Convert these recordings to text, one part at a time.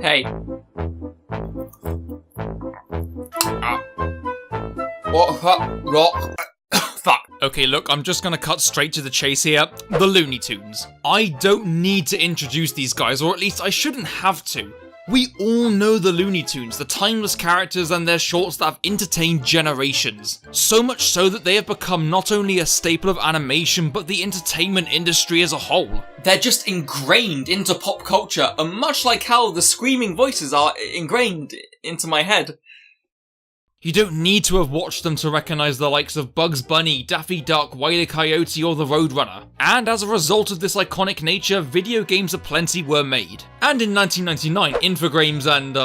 Hey. What? Fuck. Okay, look, I'm just gonna cut straight to the chase here. The Looney Tunes. I don't need to introduce these guys, or at least I shouldn't have to. We all know the Looney Tunes, the timeless characters and their shorts that have entertained generations. So much so that they have become not only a staple of animation, but the entertainment industry as a whole. They're just ingrained into pop culture, and much like how the screaming voices are ingrained into my head. You don't need to have watched them to recognise the likes of Bugs Bunny, Daffy Duck, Wile E. Coyote or the Roadrunner. And as a result of this iconic nature, video games aplenty were made. And in 1999, Infogrames and,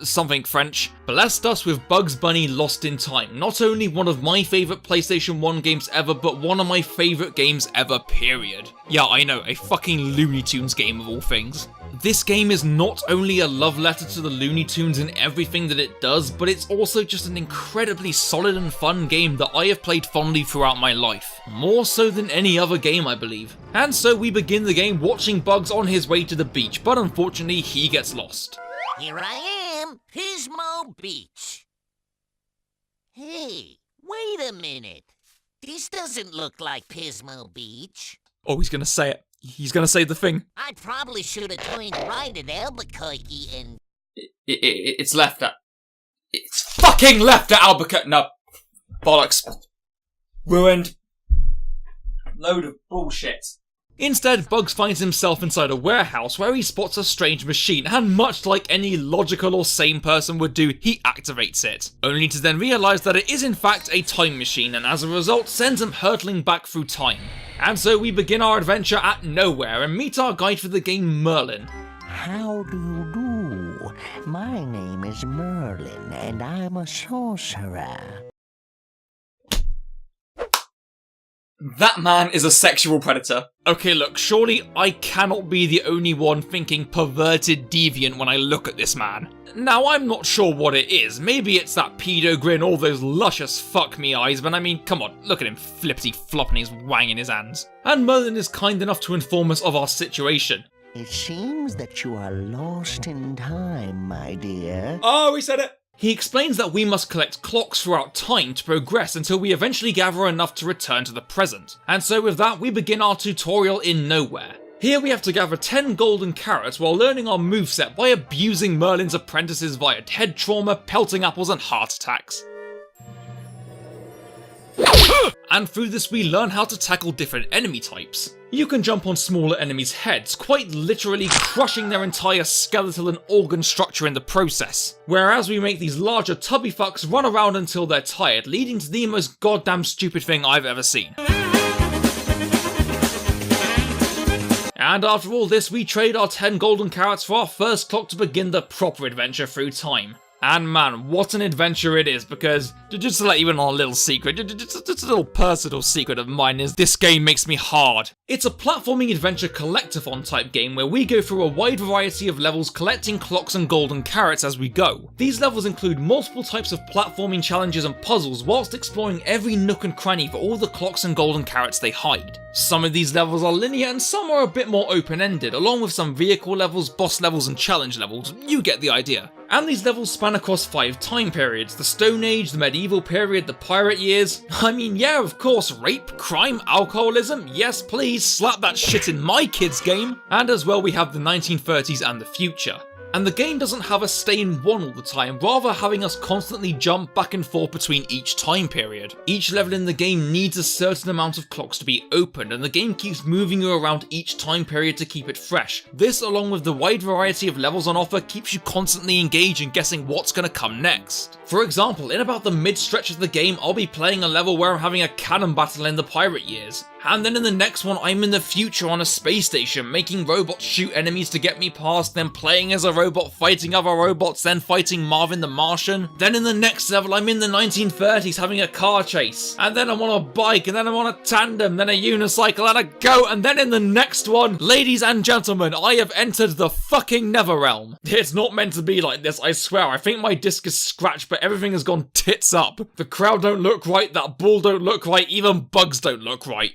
something French, blessed us with Bugs Bunny Lost in Time. Not only one of my favourite PlayStation 1 games ever, but one of my favourite games ever, period. Yeah, I know, a fucking Looney Tunes game of all things. This game is not only a love letter to the Looney Tunes in everything that it does, but it's also just an incredibly solid and fun game that I have played fondly throughout my life. More so than any other game, I believe. And so we begin the game watching Bugs on his way to the beach, but unfortunately he gets lost. Here I am, Pismo Beach. Hey, wait a minute. This doesn't look like Pismo Beach. Oh, he's gonna say it. He's gonna say the thing. I probably should have turned right at Albuquerque and... It's left at... It's fucking left at Albuquerque! No. Bollocks. Ruined. Load of bullshit. Instead, Bugs finds himself inside a warehouse where he spots a strange machine, and much like any logical or sane person would do, he activates it. Only to then realise that it is in fact a time machine, and as a result sends him hurtling back through time. And so we begin our adventure at nowhere and meet our guide for the game, Merlin. How do you do? My name is Merlin, and I'm a sorcerer. That man is a sexual predator. Okay, look, surely I cannot be the only one thinking perverted deviant when I look at this man. Now, I'm not sure what it is. Maybe it's that pedo grin, all those luscious fuck me eyes, but I mean, come on, look at him flippity flopping his wang in his hands. And Merlin is kind enough to inform us of our situation. It seems that you are lost in time, my dear. Oh, he said it. He explains that we must collect clocks throughout time to progress until we eventually gather enough to return to the present. And so with that, we begin our tutorial in nowhere. Here we have to gather 10 golden carrots while learning our moveset by abusing Merlin's apprentices via head trauma, pelting apples and heart attacks. And through this we learn how to tackle different enemy types. You can jump on smaller enemies' heads, quite literally crushing their entire skeletal and organ structure in the process. Whereas we make these larger tubby fucks run around until they're tired, leading to the most goddamn stupid thing I've ever seen. And after all this, we trade our 10 golden carrots for our first clock to begin the proper adventure through time. And man, what an adventure it is, because, just to let you in on a little secret, just a little personal secret of mine is this game makes me hard. It's a platforming adventure collectathon type game where we go through a wide variety of levels collecting clocks and golden carrots as we go. These levels include multiple types of platforming challenges and puzzles whilst exploring every nook and cranny for all the clocks and golden carrots they hide. Some of these levels are linear and some are a bit more open-ended, along with some vehicle levels, boss levels and challenge levels. You get the idea. And these levels span across 5 time periods: the Stone Age, the Medieval period, the Pirate years. I mean, yeah, of course, rape, crime, alcoholism, yes please, slap that shit in my kid's game. And as well we have the 1930s and the future. And the game doesn't have us stay in one all the time, rather having us constantly jump back and forth between each time period. Each level in the game needs a certain amount of clocks to be opened, and the game keeps moving you around each time period to keep it fresh. This, along with the wide variety of levels on offer, keeps you constantly engaged in guessing what's gonna come next. For example, in about the mid-stretch of the game, I'll be playing a level where I'm having a cannon battle in the pirate years. And then in the next one, I'm in the future on a space station, making robots shoot enemies to get me past, then playing as a robot fighting other robots, then fighting Marvin the Martian. Then in the next level, I'm in the 1930s having a car chase. And then I'm on a bike, and then I'm on a tandem, then a unicycle, and a goat. And then in the next one, ladies and gentlemen, I have entered the fucking Netherrealm. It's not meant to be like this, I swear. I think my disc is scratched, but everything has gone tits up. The crowd don't look right, that bull don't look right, even Bugs don't look right.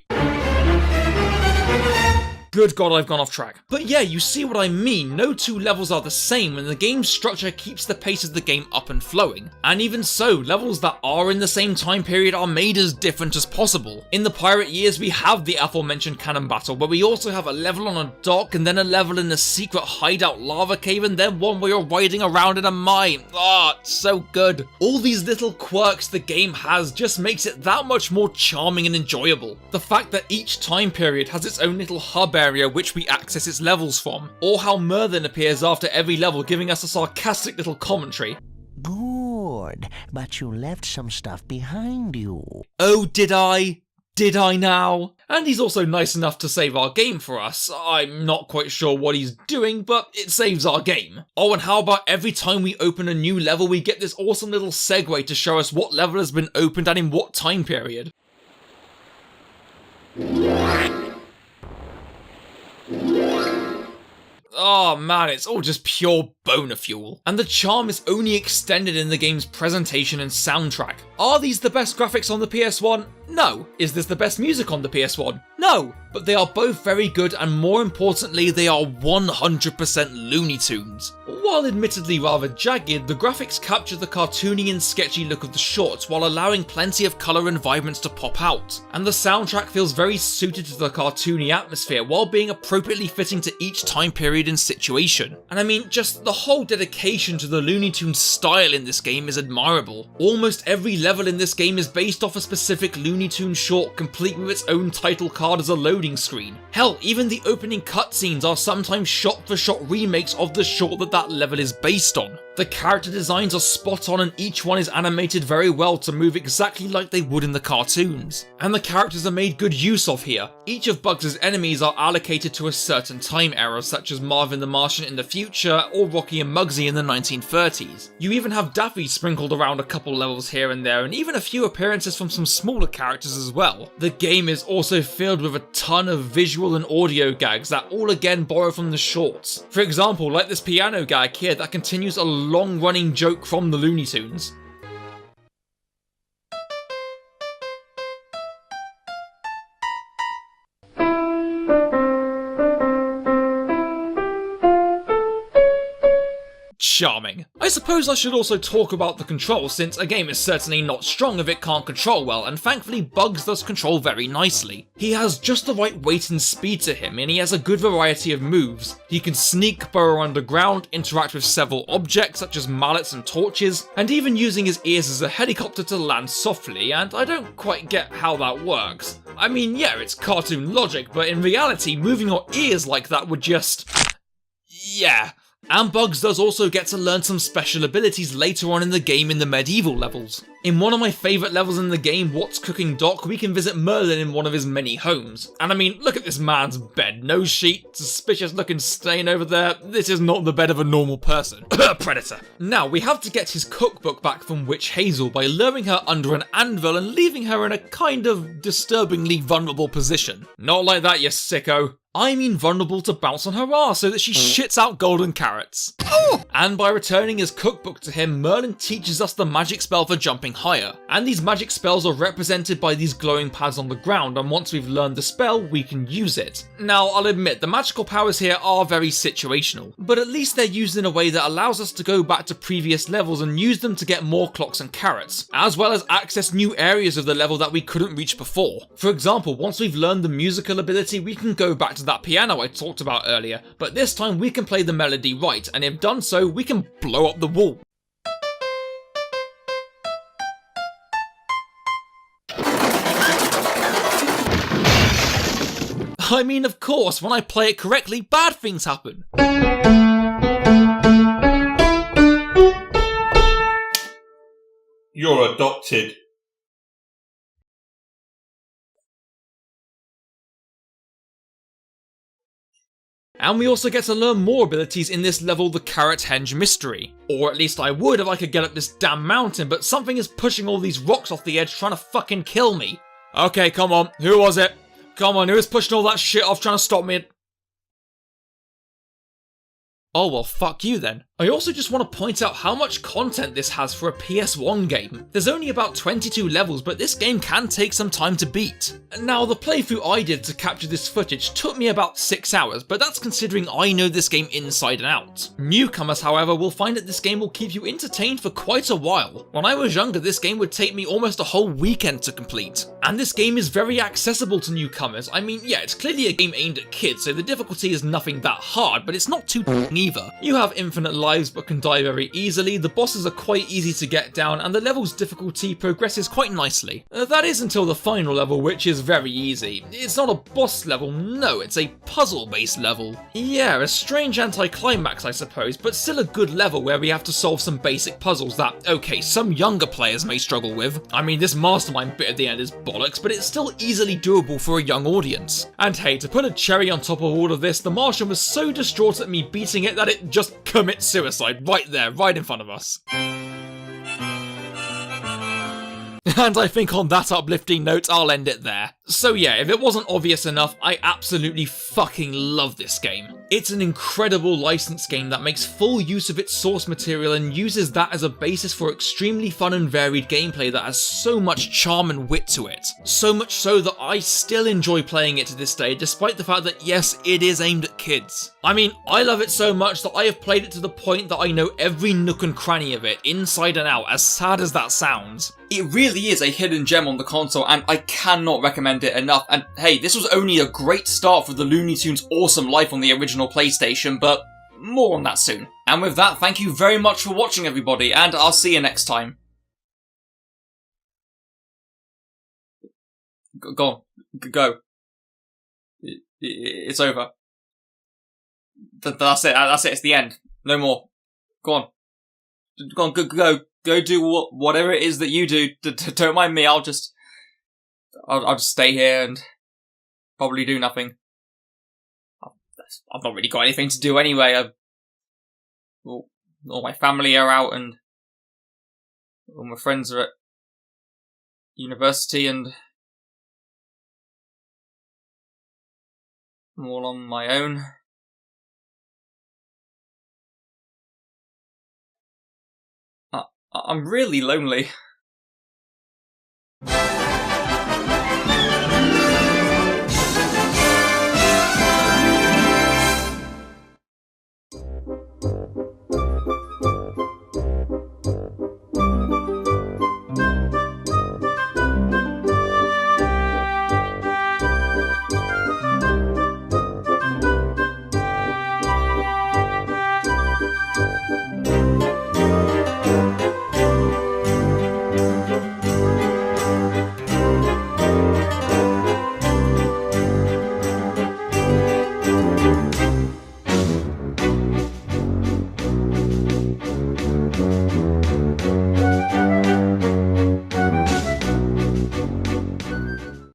Good God, I've gone off track. But yeah, you see what I mean. No two levels are the same, and the game's structure keeps the pace of the game up and flowing. And even so, levels that are in the same time period are made as different as possible. In the pirate years, we have the aforementioned cannon battle, but we also have a level on a dock, and then a level in a secret hideout lava cave, and then one where you're riding around in a mine. Ah, it's so good. All these little quirks the game has just makes it that much more charming and enjoyable. The fact that each time period has its own little hub area which we access its levels from, or how Merlin appears after every level giving us a sarcastic little commentary. Good, but you left some stuff behind you. Oh, did I? Did I now? And he's also nice enough to save our game for us. I'm not quite sure what he's doing, but it saves our game. Oh, and how about every time we open a new level, we get this awesome little segue to show us what level has been opened and in what time period. Oh man, it's all just pure boner fuel. And the charm is only extended in the game's presentation and soundtrack. Are these the best graphics on the PS1? No. Is this the best music on the PS1? No. But they are both very good, and more importantly, they are 100% Looney Tunes. While admittedly rather jagged, the graphics capture the cartoony and sketchy look of the shorts while allowing plenty of colour and vibrance to pop out. And the soundtrack feels very suited to the cartoony atmosphere while being appropriately fitting to each time period and situation. And I mean, just the whole dedication to the Looney Tunes style in this game is admirable. Almost every level in this game is based off a specific Looney Tunes short, complete with its own title card as a loading screen. Hell, even the opening cutscenes are sometimes shot-for-shot remakes of the short that level is based on. The character designs are spot on, and each one is animated very well to move exactly like they would in the cartoons. And the characters are made good use of here. Each of Bugs' enemies are allocated to a certain time era, such as Marvin the Martian in the future, or Rocky and Muggsy in the 1930s. You even have Daffy sprinkled around a couple levels here and there, and even a few appearances from some smaller characters as well. The game is also filled with a ton of visual and audio gags that all again borrow from the shorts. For example, like this piano gag here that continues a long-running joke from the Looney Tunes. Charming. I suppose I should also talk about the controls, since a game is certainly not strong if it can't control well, and thankfully Bugs does control very nicely. He has just the right weight and speed to him, and he has a good variety of moves. He can sneak, burrow underground, interact with several objects such as mallets and torches, and even using his ears as a helicopter to land softly, and I don't quite get how that works. I mean, yeah, it's cartoon logic, but in reality, moving your ears like that would just... yeah. And Bugs does also get to learn some special abilities later on in the game in the medieval levels. In one of my favourite levels in the game, What's Cooking Doc, we can visit Merlin in one of his many homes. And I mean, look at this man's bed. No sheet, suspicious looking stain over there. This is not the bed of a normal person. Predator. Now, we have to get his cookbook back from Witch Hazel by luring her under an anvil and leaving her in a kind of disturbingly vulnerable position. Not like that, you sicko. I mean vulnerable to bounce on her ass so that she shits out golden carrots. And by returning his cookbook to him, Merlin teaches us the magic spell for jumping higher. And these magic spells are represented by these glowing pads on the ground, and once we've learned the spell, we can use it. Now, I'll admit, the magical powers here are very situational, but at least they're used in a way that allows us to go back to previous levels and use them to get more clocks and carrots, as well as access new areas of the level that we couldn't reach before. For example, once we've learned the musical ability, we can go back to that piano I talked about earlier, but this time we can play the melody right, and if done so, we can blow up the wall. I mean, of course, when I play it correctly, bad things happen. You're adopted. And we also get to learn more abilities in this level, the Carrot Henge Mystery. Or at least I would if I could get up this damn mountain, but something is pushing all these rocks off the edge trying to fucking kill me. Okay, come on, who was it? Come on, who is pushing all that shit off trying to stop me? Oh well, fuck you then. I also just want to point out how much content this has for a PS1 game. There's only about 22 levels, but this game can take some time to beat. Now, the playthrough I did to capture this footage took me about 6 hours, but that's considering I know this game inside and out. Newcomers, however, will find that this game will keep you entertained for quite a while. When I was younger, this game would take me almost a whole weekend to complete. And this game is very accessible to newcomers. I mean, yeah, it's clearly a game aimed at kids, so the difficulty is nothing that hard, but it's not too either. You have infinite lives but can die very easily, the bosses are quite easy to get down, and the level's difficulty progresses quite nicely. That is until the final level, which is very easy. It's not a boss level, no, it's a puzzle-based level. Yeah, a strange anticlimax I suppose, but still a good level where we have to solve some basic puzzles that, okay, some younger players may struggle with. I mean, this mastermind bit at the end is bollocks, but it's still easily doable for a young audience. And hey, to put a cherry on top of all of this, the Martian was so distraught at me beating it that it just commits suicide right there, right in front of us. And I think on that uplifting note, I'll end it there. So yeah, if it wasn't obvious enough, I absolutely fucking love this game. It's an incredible licensed game that makes full use of its source material and uses that as a basis for extremely fun and varied gameplay that has so much charm and wit to it. So much so that I still enjoy playing it to this day, despite the fact that yes, it is aimed at kids. I mean, I love it so much that I have played it to the point that I know every nook and cranny of it, inside and out, as sad as that sounds. It really is a hidden gem on the console, and I cannot recommend it enough. And hey, this was only a great start for the Looney Tunes' awesome life on the original PlayStation, but more on that soon. And with that, thank you very much for watching, everybody, and I'll see you next time. Go on. Go. It's over. That's it. That's it. It's the end. No more. Go on. Go on. Go do whatever it is that you do. Don't mind me. I'll just stay here and probably do nothing. I've not really got anything to do anyway. All my family are out and all my friends are at university and I'm all on my own. I'm really lonely.